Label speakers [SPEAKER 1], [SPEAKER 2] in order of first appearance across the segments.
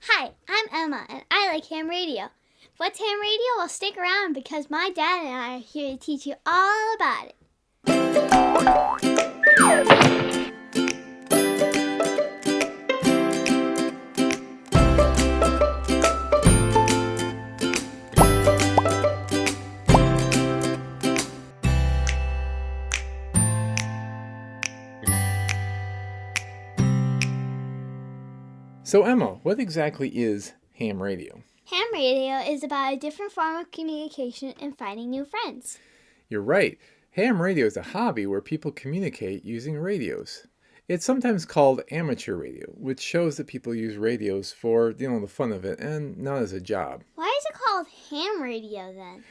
[SPEAKER 1] Hi, I'm Emma, and I like ham radio. What's ham radio? Well, stick around because my dad and I are here to teach you all about it.
[SPEAKER 2] So Emma, what exactly is ham radio?
[SPEAKER 1] Ham radio is about a different form of communication and finding new friends.
[SPEAKER 2] You're right. Ham radio is a hobby where people communicate using radios. It's sometimes called amateur radio, which shows that people use radios for, the fun of it and not as a job.
[SPEAKER 1] Why is it called ham radio then?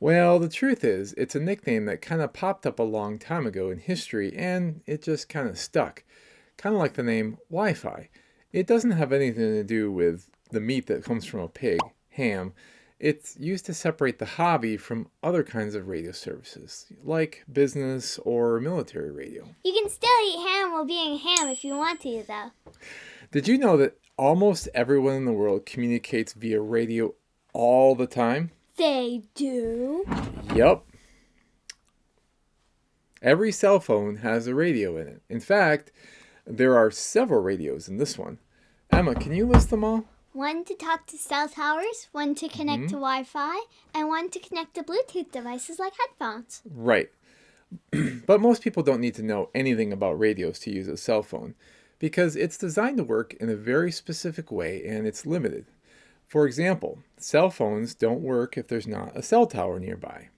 [SPEAKER 2] Well, the truth is, it's a nickname that kind of popped up a long time ago in history and it just kind of stuck. Kind of like the name Wi-Fi. It doesn't have anything to do with the meat that comes from a pig, ham. It's used to separate the hobby from other kinds of radio services, like business or military radio.
[SPEAKER 1] You can still eat ham while being ham if you want to, though.
[SPEAKER 2] Did you know that almost everyone in the world communicates via radio all the time?
[SPEAKER 1] They do?
[SPEAKER 2] Yup. Every cell phone has a radio in it. In fact, there are several radios in this one. Emma, can you list them all?
[SPEAKER 1] One to talk to cell towers, one to connect to Wi-Fi, and one to connect to Bluetooth devices like headphones.
[SPEAKER 2] Right. But most people don't need to know anything about radios to use a cell phone because it's designed to work in a very specific way and it's limited. For example, cell phones don't work if there's not a cell tower nearby.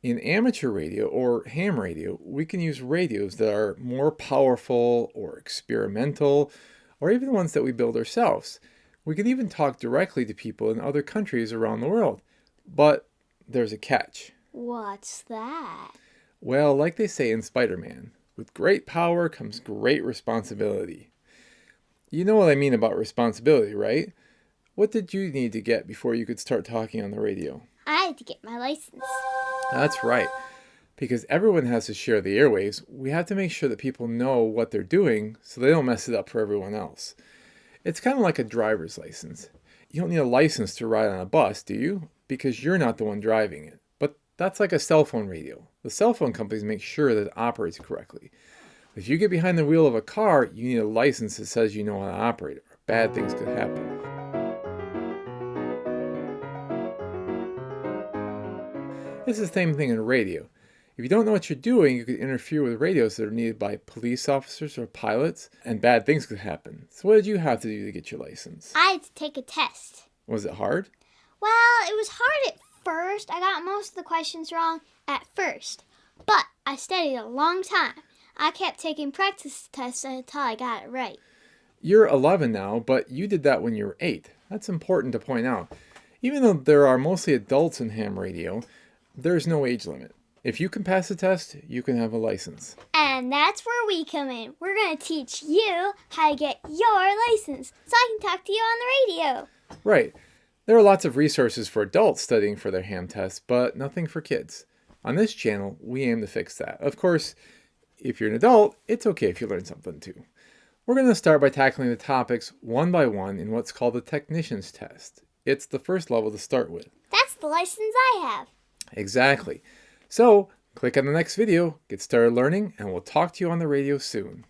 [SPEAKER 2] In amateur radio or ham radio, we can use radios that are more powerful or experimental or even ones that we build ourselves. We can even talk directly to people in other countries around the world. But there's a catch.
[SPEAKER 1] What's that?
[SPEAKER 2] Well, like they say in Spider-Man, with great power comes great responsibility. You know what I mean about responsibility, right? What did you need to get before you could start talking on the radio?
[SPEAKER 1] I had to get my license.
[SPEAKER 2] That's right. Because everyone has to share the airwaves, we have to make sure that people know what they're doing so they don't mess it up for everyone else. It's kind of like a driver's license. You don't need a license to ride on a bus, do you? Because you're not the one driving it. But that's like a cell phone radio. The cell phone companies make sure that it operates correctly. If you get behind the wheel of a car, you need a license that says you know how to operate it, or bad things could happen. It's the same thing in radio. If you don't know what you're doing, you could interfere with radios that are needed by police officers or pilots, and bad things could happen. So what did you have to do to get your license?
[SPEAKER 1] I had to take a test.
[SPEAKER 2] Was it hard?
[SPEAKER 1] Well, it was hard at first. I got most of the questions wrong at first. But I studied a long time. I kept taking practice tests until I got it right.
[SPEAKER 2] You're 11 now, but you did that when you were 8. That's important to point out. Even though there are mostly adults in ham radio, there's no age limit. If you can pass the test, you can have a license.
[SPEAKER 1] And that's where we come in. We're going to teach you how to get your license so I can talk to you on the radio.
[SPEAKER 2] Right. There are lots of resources for adults studying for their ham tests, but nothing for kids. On this channel, we aim to fix that. Of course, if you're an adult, it's okay if you learn something too. We're going to start by tackling the topics one by one in what's called the technician's test. It's the first level to start with.
[SPEAKER 1] That's the license I have.
[SPEAKER 2] Exactly. So, click on the next video, get started learning, and we'll talk to you on the radio soon.